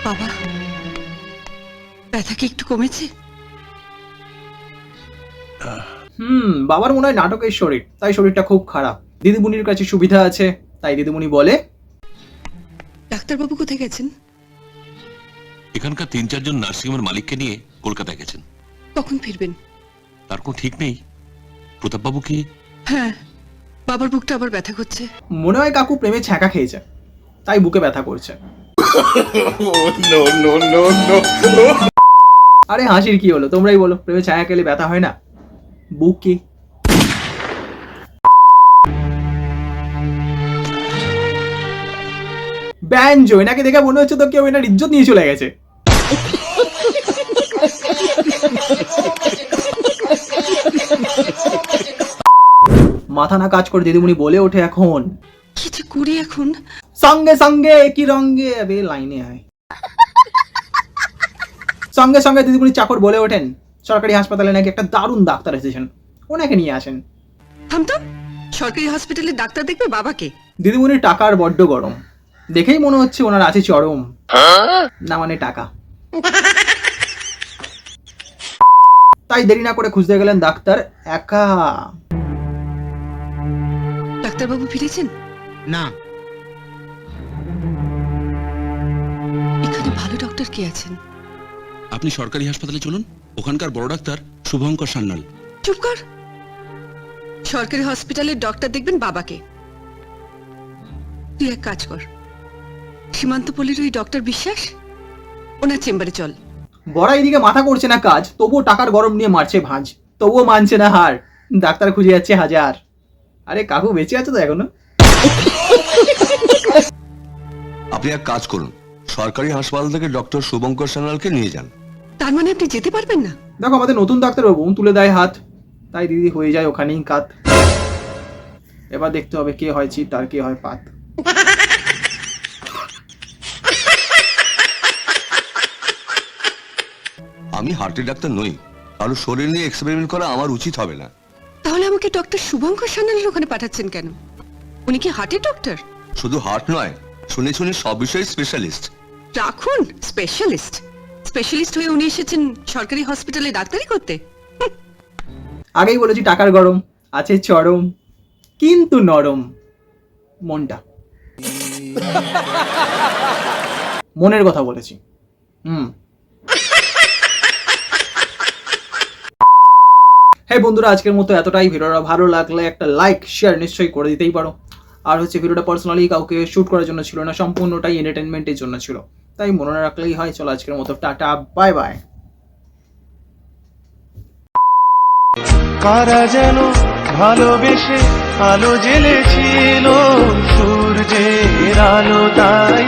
বাবা, ব্যথা কি একটু কমেছে? বাবার মনে হয় নাটকের শরীর, তাই শরীরটা খুব খারাপ। দিদিমণির কাছে সুবিধা আছে, তাই দিদিমণি বলে ডাক্তারবাবু কোথায় গেছেন? এখানকার 3-4 জন নার্সিংহোমের মালিককে নিয়ে কলকাতায় গেছেন। কখন ফিরবেন? তার কোনো ঠিক নেই। প্রতাপবাবু কি? হ্যাঁ, বাবার বুকটা আবার ব্যথা করছে। মনে হয় কাকু প্রেমে ছ্যাঁকা খেয়েছে, তাই বুকে ব্যথা করছে। আরে হাসির কি হলো, তোমরাই বলো, প্রেমে ছায়া খেলে ব্যথা হয় না? বুক কি? ব্যাঞ্জো, এনাকে দেখে মনে হচ্ছে তো কেউ এনার ইজ্জত নিয়ে চলে গেছে। মাথা না কাজ করে দিদিমণি বলে ওঠে এখন, কি যে করি এখন? সঙ্গে সঙ্গে কি রঙ্গে, আবে লাইনে আয়। সঙ্গে সঙ্গে দিদিমণি চাকর বলে ওঠেন, সরকারি হাসপাতালে নাকি একটা দারুণ ডাক্তার এসেছেন, ওনাকে নিয়ে আসেন। থাম তো, সরকারি হসপিটালে ডাক্তার দেখবে বাবাকে? দিদিমণির টাকার বড্ড গরম, দেখেই মনে হচ্ছে ওনার আছে চরম, না মানে টাকা। তাই দেরি না করে খুঁজতে গেলেন ডাক্তার একা। ডাক্তারবাবু ফিরেছেন? না, এখানে ভালো ডক্টর কে আছেন? আপনি সরকারি হাসপাতালে চলুন, ওখানকার বড় ডাক্তার শুভঙ্কর সান্যাল। চুপ কর। সরকারি হসপিটালের ডক্টর দেখবেন বাবাকে। তুই এক কাজ কর, সীমান্তপল্লীর ওই ডক্টর বিশ্বাস, ওনার চেম্বারে চল। বড়া এদিকে মাথা করছে না কাজ, তবুও টাকার গরম নিয়ে মারছে ভাঁজ, তবুও মানছে না হার। ডাক্তার খুঁজে যাচ্ছে হাজার। আরে কাকু বেঁচে আছে তো এখনো? আপনি এক কাজ করুন, সরকারি হাসপাতাল থেকে ডক্টর শুভঙ্কর সান্যালকে নিয়ে যান। তার মানে আপনি যেতে পারবেন না? দেখো আমাদের নতুন ডাক্তারবাবু তুলে দেয় হাত, তাই দিদি হয়ে যায় ওখানেই কাত। এবার দেখতে হবে কে হয় চিত আর কে হয় পাত। আমি হার্টের ডাক্তার নই, কারো শরীর নিয়ে এক্সপেরিমেন্ট করা আমার উচিত হবে না। তাহলে আমাকে ডক্টর শুভঙ্কর সান্যালের ওখানে পাঠাচ্ছেন কেন? উনি কি হার্টের ডক্টর? শুধু হার্ট নয়, শুনে শুনে সব বিষয়ে স্পেশালিস্ট। রাখুন স্পেশালিস্ট। স্পেশালিস্ট হয়ে উনি এসেছেন সরকারি হসপিটালে ডাক্তারি করতে? আগেই বলেছি টাকার গরম, আছে চরম, কিন্তু নরম মনটা। মনের কথা বলেছি। হ্যাঁ বন্ধুরা, আজকের মতো এতটাই। ভিডিওটা ভালো লাগলে একটা লাইক শেয়ার নিশ্চয়ই করে দিতেই পারো। আর হচ্ছে ভিডিওটা পার্সোনালি কাউকে শুট করার জন্য ছিল না, সম্পূর্ণটাই এন্টারটেনমেন্টের জন্য ছিল, তাই মনে রাখলেই হয়। চলো আজকের মতো টাটা, বাই বাই। কারা যেন ভালোবেসে আলো জ্বেলেছিল, সূর্যের আলো তাই